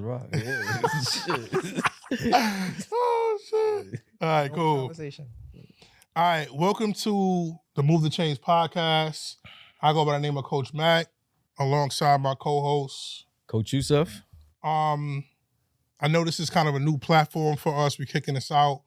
rock. Yeah. Shit. Oh, shit. All right, cool. Conversation. All right, welcome to the Move the Chains podcast. I go by the name of Coach Mac, alongside my co-host. Coach Yusuf. I know this is kind of a new platform for us. We're kicking this out,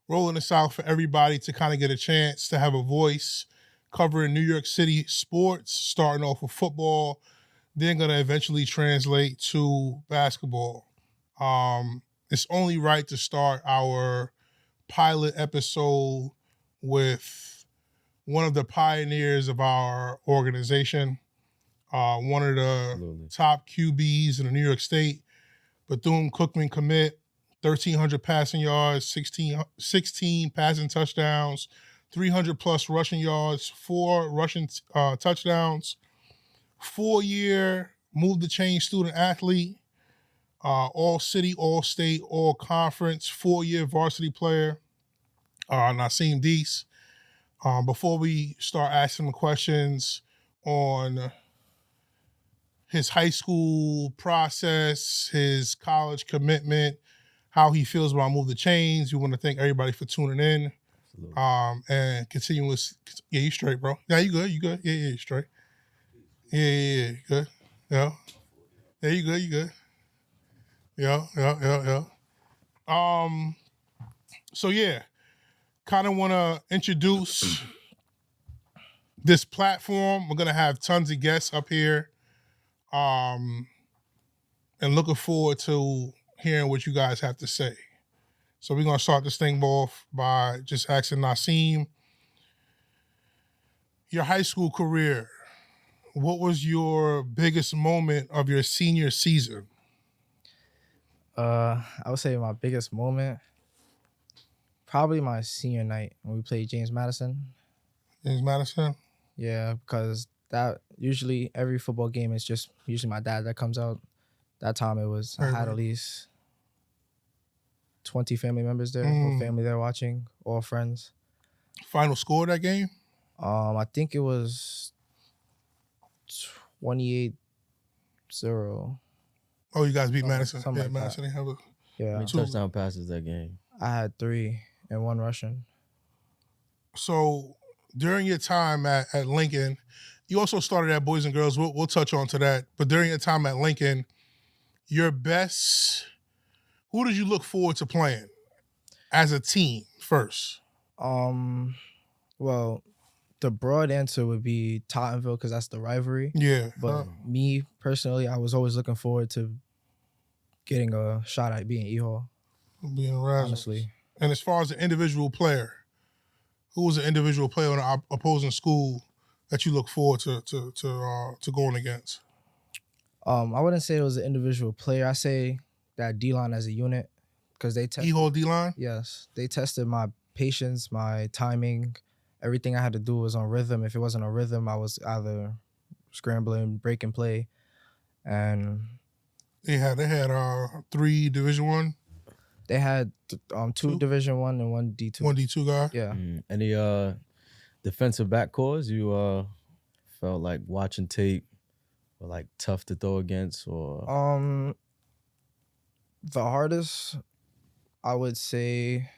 rolling this out for everybody to kind of get a chance to have a voice, covering New York City sports, starting off with football, then going to eventually translate to basketball. It's only right to start our pilot episode with one of the pioneers of our organization, one of the Absolutely. top QBs in the New York State, Bethune Cookman commit, 1,300 passing yards, 16 passing touchdowns, 300-plus rushing yards, 4 rushing touchdowns, 4-year Move the Chain student athlete, all-city, all-state, all-conference, 4-year varsity player, Nahseem Deas. Before we start asking questions on his high school process, his college commitment, how he feels about Move the Chains, we want to thank everybody for tuning in. Absolutely. And continue with, yeah, you straight, bro. Yeah, you good, Yeah, you straight. Yeah, good. Yeah. Yeah, you good. Yeah. So yeah, kind of want to introduce this platform. We're going to have tons of guests up here. And looking forward to hearing what you guys have to say. So we're going to start this thing off by just asking Nahseem, your high school career, what was your biggest moment of your senior season? I would say my biggest moment, probably my senior night when we played James Madison. James Madison? Yeah, because that usually every football game is just usually my dad that comes out. That time I had at least 20 family members there, whole family there watching, all friends. Final score of that game? I think it was 28-0. Oh, you guys beat Madison. Something Yeah, like Madison. They have a Yeah. How many touchdown passes that game? I had 3 and 1 rushing. So during your time at Lincoln, you also started at Boys and Girls. We'll touch on to that. But during your time at Lincoln, who did you look forward to playing as a team first? Well, the broad answer would be Tottenville because that's the rivalry. Yeah. But me personally, I was always looking forward to getting a shot at being E-Hall. Being around. Honestly. And as far as the individual player, who was the individual player on the opposing school that you look forward to going against? I wouldn't say it was an individual player. I say that D-line as a unit because they tested. E-Hall D-line? Yes. They tested my patience, my timing. Everything I had to do was on rhythm. If it wasn't on rhythm, I was either scrambling, breaking play. And they had 3 Division I? They had 2 Division I and 1 D2. 1 D2 guy? Yeah. Any defensive back cores you felt like watching tape or like tough to throw against? Or the hardest, I would say,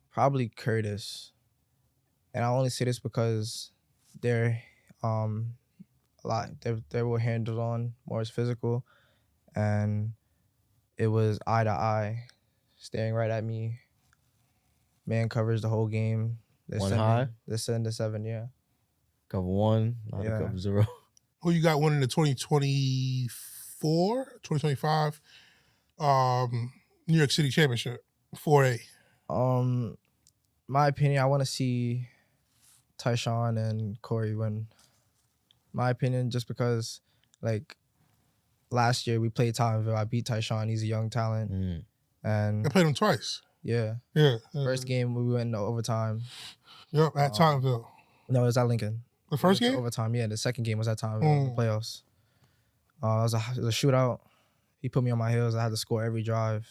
probably Curtis. And I only say this because they're they were handled on more as physical, and it was eye to eye, staring right at me. Man covers the whole game. They're high? They're 7-7, yeah. Cover 1, not a cover 0. Who you got winning the 2024, 2025 New York City Championship, 4A? My opinion, I want to see Tyshawn and Corey win. My opinion, just because, like, last year we played Tottenville. I beat Tyshawn. He's a young talent. And I played him twice. Yeah. First game, we went into overtime. Yep, at Tottenville. No, it was at Lincoln. The first game? Overtime, yeah. The second game was at Tottenville in the playoffs. It was a shootout. He put me on my heels. I had to score every drive.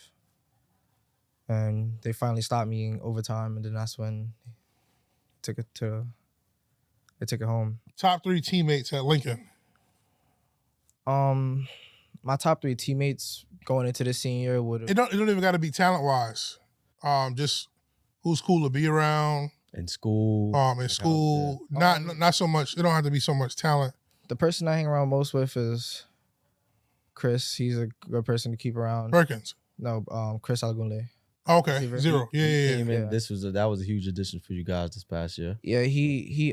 And they finally stopped me in overtime, and then that's when they took it home. Top 3 teammates at Lincoln. I my top 3 teammates going into the senior year would It have. don't even got to be talent wise. Just who's cool to be around. In school. In school, not so much. It don't have to be so much talent. The person I hang around most with is Chris. He's a good person to keep around. Perkins. No, Chris Algunle. Okay, Receiver. Zero. Yeah. Came in, Yeah. that was a huge addition for you guys this past year. Yeah, he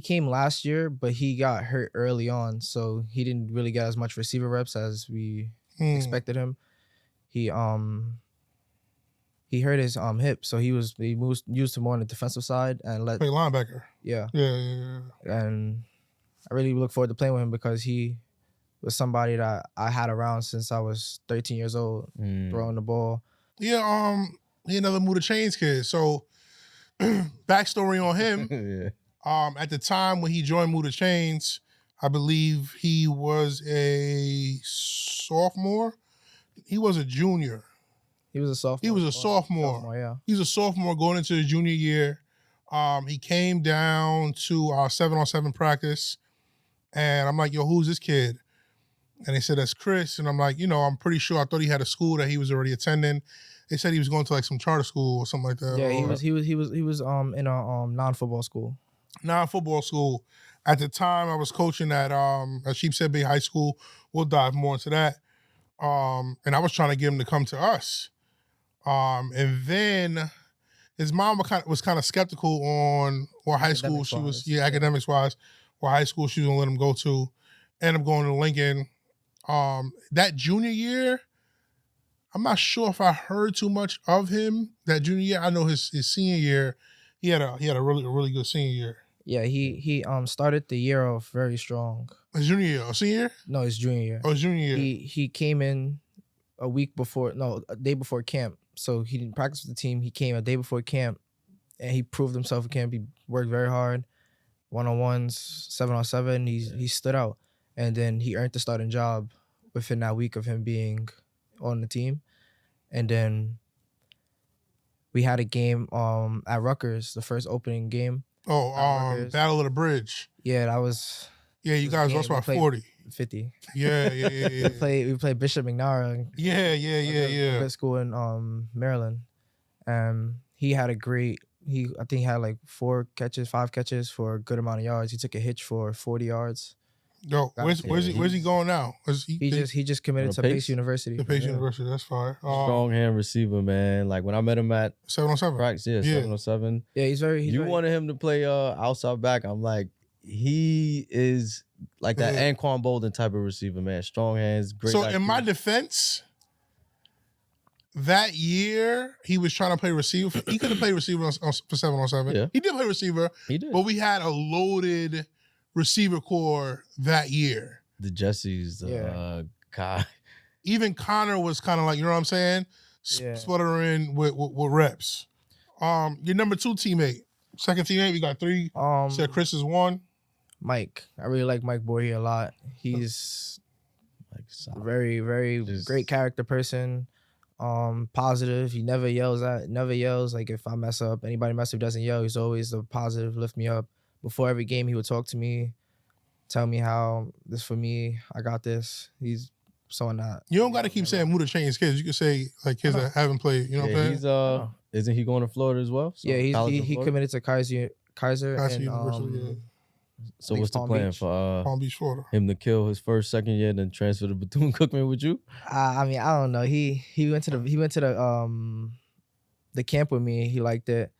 came last year, but he got hurt early on, so he didn't really get as much receiver reps as we expected him. He hurt his hip, so he moved used to more on the defensive side and Play linebacker. Yeah. Yeah. And I really look forward to playing with him because he was somebody that I had around since I was 13 years old, throwing the ball. Yeah, he another Move the Chains kid. So backstory on him. Yeah. At the time when he joined Move the Chains, I believe he was a sophomore. He was a junior. He was a sophomore. He was a sophomore. Yeah. He was a sophomore going into his junior year. He came down to our 7-on-7 practice, and I'm like, yo, who's this kid? And they said, that's Chris. And I'm like, I'm pretty sure. I thought he had a school that he was already attending. They said he was going to like some charter school or something like that. Yeah, he was in a non-football school. Non-football school. At the time, I was coaching at Sheepshead Bay High School. We'll dive more into that. And I was trying to get him to come to us. And then his mom was kind of skeptical on what high school she was, academics wise, what high school she was gonna let him go to. Ended up going to Lincoln. That junior year, I'm not sure if I heard too much of him. That junior year, I know his senior year, he had a really good senior year. Yeah, he started the year off very strong. His junior year or senior year? No, his junior year. Oh, his junior year. He came in a day before camp. So he didn't practice with the team. He came a day before camp, and he proved himself at camp. He worked very hard, 1-on-1s, 7-on-7. He stood out, and then he earned the starting job within that week of him being on the team. And then we had a game at Rutgers, the first opening game. Oh, Battle of the Bridge. Yeah, that was. Yeah, you guys lost by 40. 50. Yeah. We played Bishop McNara. Yeah. Good school in Maryland. He had I think he had like 5 catches for a good amount of yards. He took a hitch for 40 yards. Yo, where's he going now? He just committed to Pace University. To Pace University, that's fine. Strong hand receiver, man. Like when I met him at 7-on-7 practice, 7-on-7. Yeah, he's very. Wanted him to play outside back. I'm like, he is like that Anquan Bolden type of receiver, man. Strong hands, great. So IQ. in my defense, that year he was trying to play receiver. He could have played receiver for 7-on-7. Yeah. He did play receiver. He did. But we had a loaded receiver core that year. The Jesse's, guy. Even Connor was kind of like, you know what I'm saying? Sputtering with reps. Your number 2 teammate. Second teammate, we got 3. Said Chris is 1. Mike. I really like Mike Borey a lot. He's very, very great character person. Positive. He never yells. Like if I mess up, anybody mess up doesn't yell. He's always the positive, lift me up. Before every game, he would talk to me, tell me how this for me. I got this. He's someone that you don't got to keep saying Move the Chains kids. You can say like kids that haven't played. You know what I'm saying? Isn't he going to Florida as well? So he committed to Kaiser and University. So what's the plan for Palm Beach, Florida? Him to kill his first, second year, then transfer to Bethune Cookman with you? I mean, I don't know. He went to the camp with me. He liked it,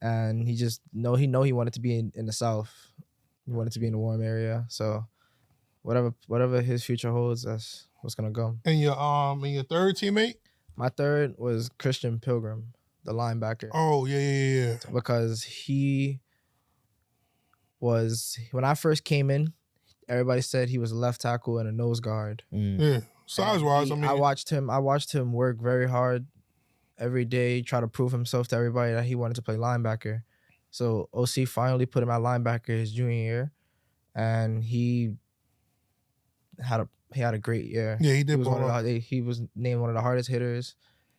and he just he wanted to be in the South. He wanted to be in the warm area. So whatever his future holds, that's what's gonna go. And your third teammate? My third was Christian Pilgrim, the linebacker. Oh yeah. Because he was, when I first came in, everybody said he was a left tackle and a nose guard. Yeah, size wise, I watched him work very hard every day, try to prove himself to everybody that he wanted to play linebacker. So OC finally put him at linebacker his junior year, and he had a great year. Yeah, he did. He was named one of the hardest hitters.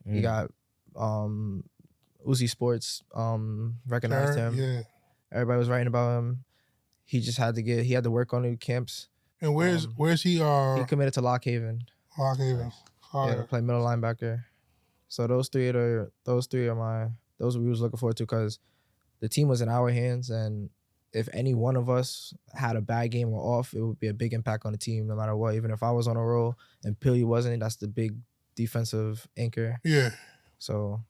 He got Uzi Sports recognized him. Yeah. Everybody was writing about him. He just had to work on new camps. And where's he? He committed to Lock Haven. Lock Haven. Yeah, to play middle linebacker. So those three are those we was looking forward to because the team was in our hands, and if any one of us had a bad game or off, it would be a big impact on the team no matter what. Even if I was on a roll and Pilly wasn't, that's the big defensive anchor. Yeah. So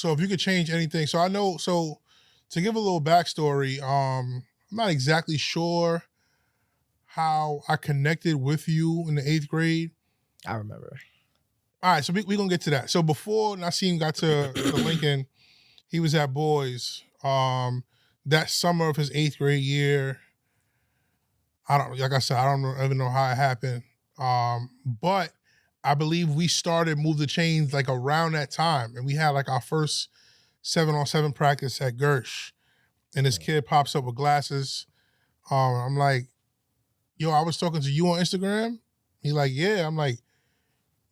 if you could change anything, so I know. So to give a little backstory, I'm not exactly sure how I connected with you in the 8th grade. I remember. All right, so we're going to get to that. So before Nahseem got to Lincoln, he was at Boys. That summer of his 8th grade year, like I said, I don't even know how it happened. But I believe we started Move the Chains like around that time. And we had like our first 7-on-7 practice at Gersh. And this kid pops up with glasses. I'm like, yo, I was talking to you on Instagram. He like, yeah. I'm like,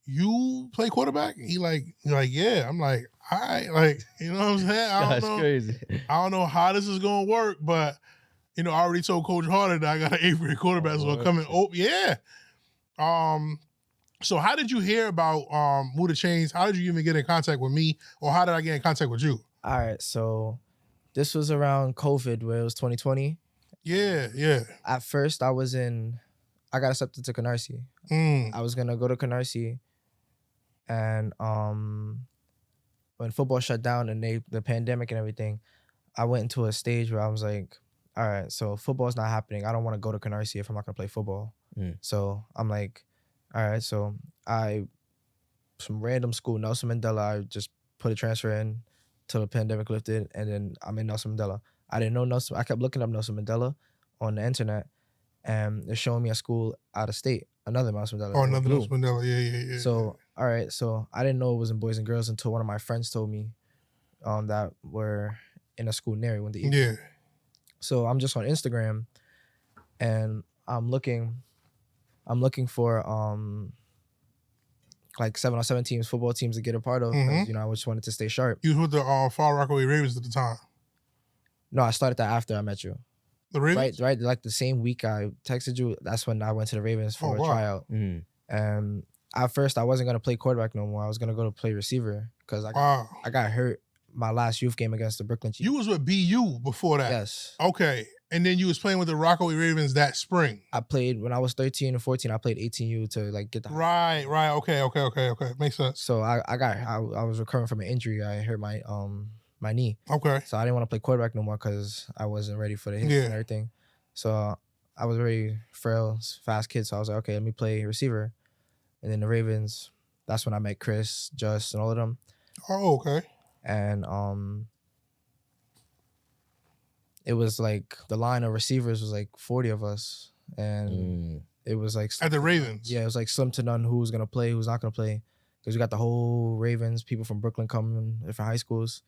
you play quarterback? He like, yeah. I'm like, all right, like, you know what I'm saying? That's crazy. I don't know how this is gonna work, but I already told Coach Harder that I got an 8th grade quarterback so coming. Oh, yeah. So how did you hear about Move the Chains? How did you even get in contact with me, or how did I get in contact with you? All right, so this was around COVID, where it was 2020. Yeah. At first, I got accepted to Canarsie. I was gonna go to Canarsie, and when football shut down and the pandemic and everything, I went into a stage where I was like, all right, so football's not happening. I don't want to go to Canarsie if I'm not gonna play football. So I'm like, all right, so some random school, Nelson Mandela, I just put a transfer in till the pandemic lifted, and then I'm in Nelson Mandela. I didn't know Nelson. I kept looking up Nelson Mandela on the internet, and they're showing me a school out of state, another Nelson Mandela. Oh, another Nelson Mandela, yeah. So, all right, so I didn't know it was in Boys and Girls until one of my friends told me that we're in a school near when the Yeah. So I'm just on Instagram, and I'm looking for like 7-on-7 teams, football teams to get a part of. Mm-hmm. I just wanted to stay sharp. You was with the Far Rockaway Ravens at the time. No, I started that after I met you. The Ravens? Right. Like the same week I texted you, that's when I went to the Ravens for a tryout. And at first I wasn't gonna play quarterback no more. I was gonna go to play receiver because I got hurt my last youth game against the Brooklyn Chiefs. You was with BU before that? Yes. Okay. And then you was playing with the Rockaway Ravens that spring. I played when I was 13 and 14. I played 18U to like get the right. Okay. Makes sense. So I was recovering from an injury. I hurt my knee. Okay. So I didn't want to play quarterback no more because I wasn't ready for the hits and everything. So I was a very frail, fast kid. So I was like, okay, let me play receiver. And then the Ravens, that's when I met Chris, Just, and all of them. Oh, okay. And it was like the line of receivers was like 40 of us, and it was like at the Ravens. Yeah, it was like slim to none who was gonna play, who's not gonna play, because we got the whole Ravens, people from Brooklyn coming, different high schools,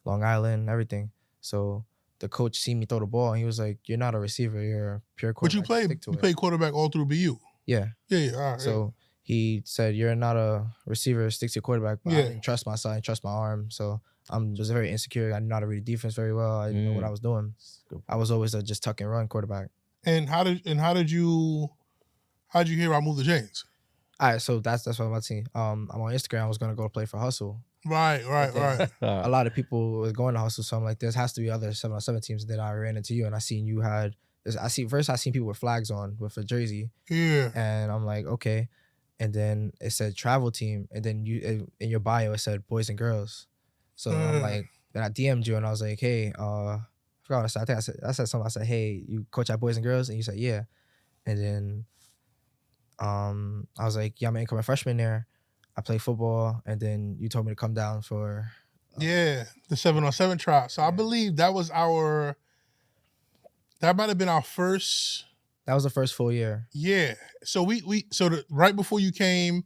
Long Island, everything. So the coach seen me throw the ball, and he was like, "You're not a receiver, you're a pure quarterback." But you played quarterback all through BU. Yeah. Yeah. All right. So he said, "You're not a receiver, stick to your quarterback." But I didn't trust myself, I didn't trust my arm, so I'm just very insecure. I did not read defense very well. I didn't know what I was doing. I was always a just tuck and run quarterback. And how did you hear about Move the Chains? All right, so that's what I'm about to say. I'm on Instagram. I was gonna go play for Hustle. Right. A lot of people was going to Hustle, so I'm like, there has to be other 7-on-7 teams. And then I ran into you, and I seen you had. I seen people with flags on with a jersey. Yeah. And I'm like, okay. And then it said travel team, and then in your bio it said boys and girls. So I'm like, then I DM'd you and I was like, hey, I forgot what I said. I think I said something. I said, hey, you coach at Boys and Girls? And you said, yeah. And then I was like, yeah, I'm an incoming freshman there. I play football. And then you told me to come down for the 7-on-7 trial. So I believe that was that might have been our first. That was the first full year. Yeah. So right before you came,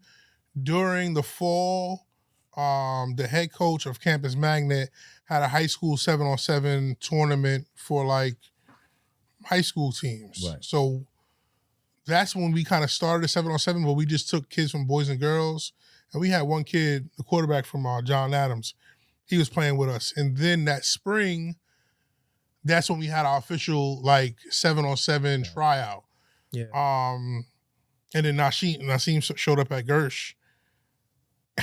during the fall, the head coach of Campus Magnet had a high school 7-on-7 tournament for like high school teams. Right. So that's when we kind of started the 7-on-7, but we just took kids from Boys and Girls. And we had one kid, the quarterback from John Adams, he was playing with us. And then that spring, that's when we had our official like 7-on-7 tryout. Yeah. And then Nahseem showed up at Gersh,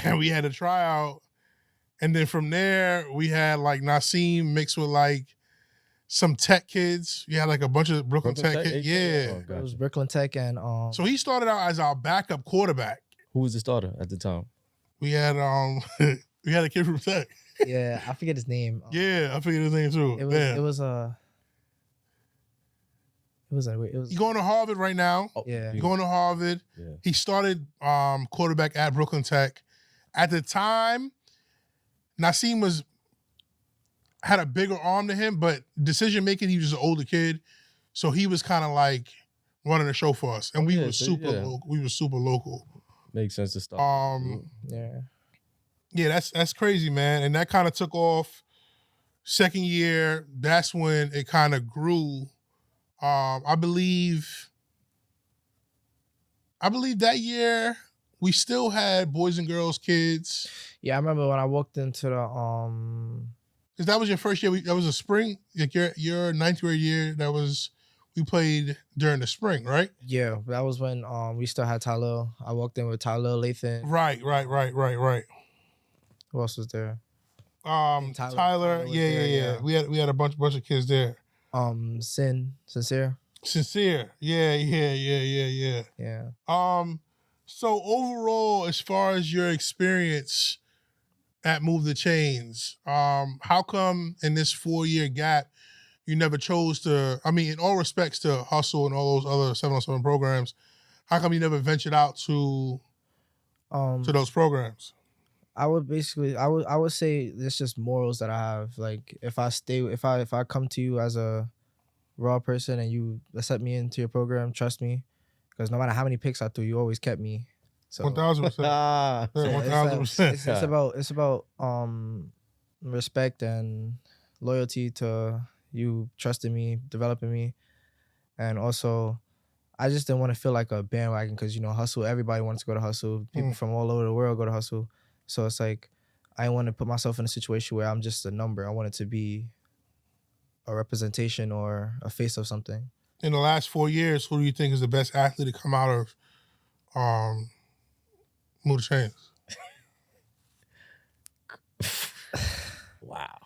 and we had a tryout. And then from there, we had like Nahseem mixed with like some tech kids. We had like a bunch of Brooklyn Tech kids. Yeah. Oh, It gotcha. was Brooklyn Tech and So he started out as our backup quarterback. Who was the starter at the time? We had we had a kid from Tech. yeah, I forget his name. Yeah, I forget his name too. It was He's going to Harvard right now. Oh, Yeah. He's going to Harvard. Yeah. He started quarterback at Brooklyn Tech. At the time, Nahseem had a bigger arm than him, but decision making, he was just an older kid. So he was kind of like running the show for us. And we were super local. Makes sense to start. Yeah, that's crazy, man. And that kind of took off. Second year, that's when it kind of grew. I believe that year we still had boys and girls kids. Yeah, I remember when I walked into the Because that was your first year. That was a spring. Like your ninth grade year. We played during the spring, right? Yeah, that was when we still had Tyler. I walked in with Tyler, Lathan. Right. Who else was there? Tyler. was Yeah. there, We had a bunch of kids there. Sincere. Yeah. Yeah. So overall, as far as your experience at Move the Chains, how come in this 4-year gap you never chose to, I mean, in all respects to Hustle and all those other 7-on-7 programs, how come you never ventured out to those programs? I would say there's just morals that I have. Like if I come to you as a raw person and you accept me into your program, trust me, because no matter how many picks I threw, you always kept me. So 1,000%. 1,000%. It's about respect and loyalty to you trusting me, developing me, and also I just didn't want to feel like a bandwagon because Hustle. Everybody wants to go to Hustle. People from all over the world go to Hustle. So it's like I want to put myself in a situation where I'm just a number. I want it to be a representation or a face of something. In the last 4 years, who do you think is the best athlete to come out of Move the Chains? Wow.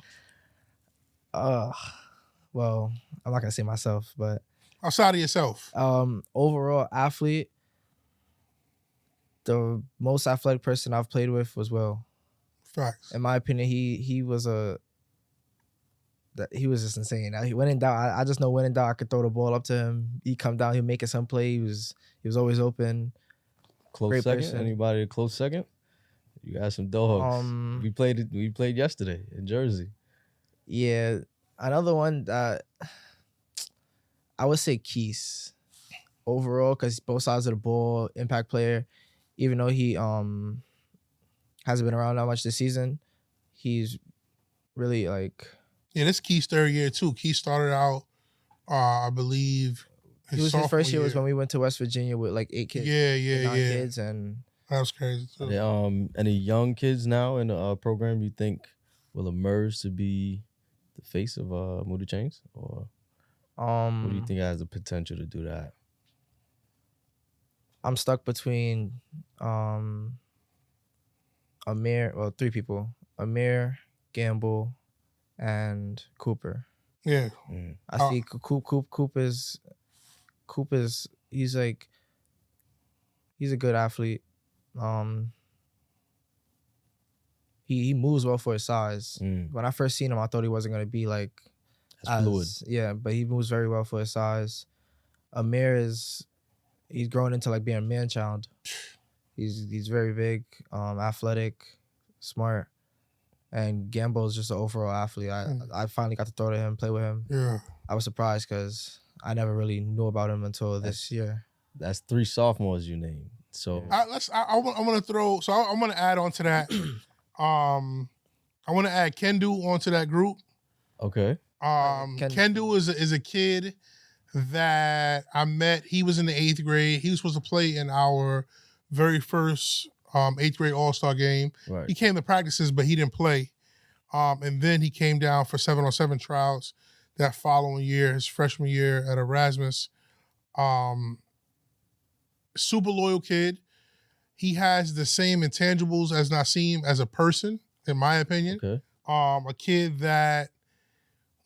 Well, I'm not gonna say myself, but Outside of yourself. Overall athlete, the most athletic person I've played with was Will. Facts. In my opinion, he was just insane. He went in doubt. I just know when in doubt, I could throw the ball up to him. He'd come down. He'd make it some play. He was always open. Close Great second. person. Anybody a close second? You got some dogs. We played yesterday in Jersey. Yeah, another one that I would say Keese overall because both sides of the ball, impact player. Even though he hasn't been around that much this season, he's really like. Yeah, this Key's third year too. Key started out, I believe. His first year was when we went to West Virginia with like 8 kids. Yeah. 9 kids, and that was crazy too. Any young kids now in the program you think will emerge to be the face of Move the Chains, or who do you think has the potential to do that? I'm stuck between Amir. Well, 3 people: Amir, Gamble, and Cooper. Yeah. I see Coop is he's a good athlete. He moves well for his size. When I first seen him, I thought he wasn't gonna be like as fluid. Yeah, but he moves very well for his size. Amir he's grown into like being a man child. He's very big, athletic, smart. And Gambo's just an overall athlete. I finally got to throw to him, play with him. Yeah. I was surprised because I never really knew about him until this year. That's 3 sophomores you named. So I want to throw. So I'm going to add on to that. I want to add Kendu onto that group. Okay. Kendu is a kid that I met. He was in the 8th grade. He was supposed to play in our very first 8th grade All-Star game. Right. He came to practices, but he didn't play. And then he came down for 7-on-7 trials that following year, his freshman year at Erasmus. super loyal kid. He has the same intangibles as Nahseem as a person, in my opinion. Okay. A kid that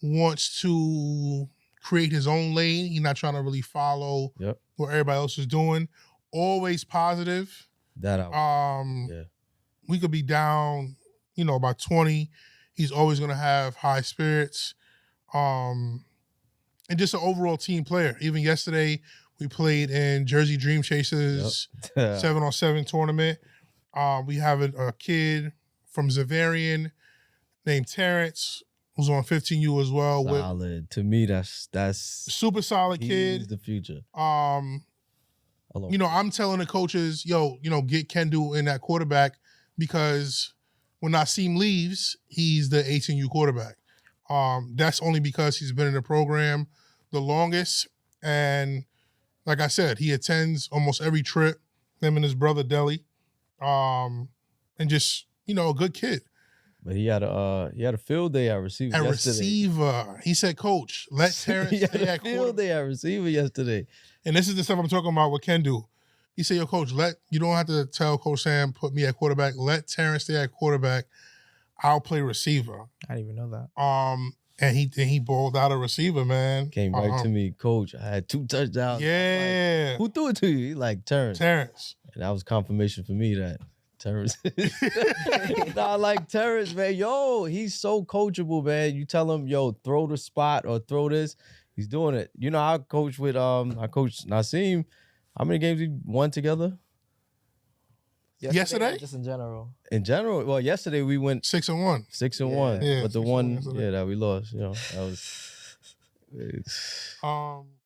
wants to create his own lane. He's not trying to really follow what everybody else is doing. Always positive. We could be down, by 20. He's always going to have high spirits. And just an overall team player. Even yesterday, we played in Jersey Dream Chasers 7-on-7 tournament. We have a kid from Zavarian named Terrence, who's on 15U as well. Solid. To me, that's super solid kid. He's the future. I'm telling the coaches, get Kendall in that quarterback, because when Nahseem leaves, he's the 18U quarterback. That's only because he's been in the program the longest. And like I said, he attends almost every trip, him and his brother Deli. And just, a good kid. But he had a field day at receiver yesterday. He said, Coach, let Terrence stay at field day at receiver yesterday. And this is the stuff I'm talking about with Ken do. He said, yo, Coach, you don't have to tell Coach Sam, put me at quarterback. Let Terrence stay at quarterback. I'll play receiver. I didn't even know that. And he balled out a receiver, man. Came right to me, Coach. I had 2 touchdowns. Yeah. Like, who threw it to you? He like Terrence. And that was confirmation for me that Terrence. I like Terrence, man. Yo, he's so coachable, man. You tell him, yo, throw the spot or throw this. He's doing it. I coach with I coach Nahseem. How many games we won together? Yesterday? Just in general. In general, well, yesterday we went 6-1. 6-1. Yeah, but the one that we lost, that was.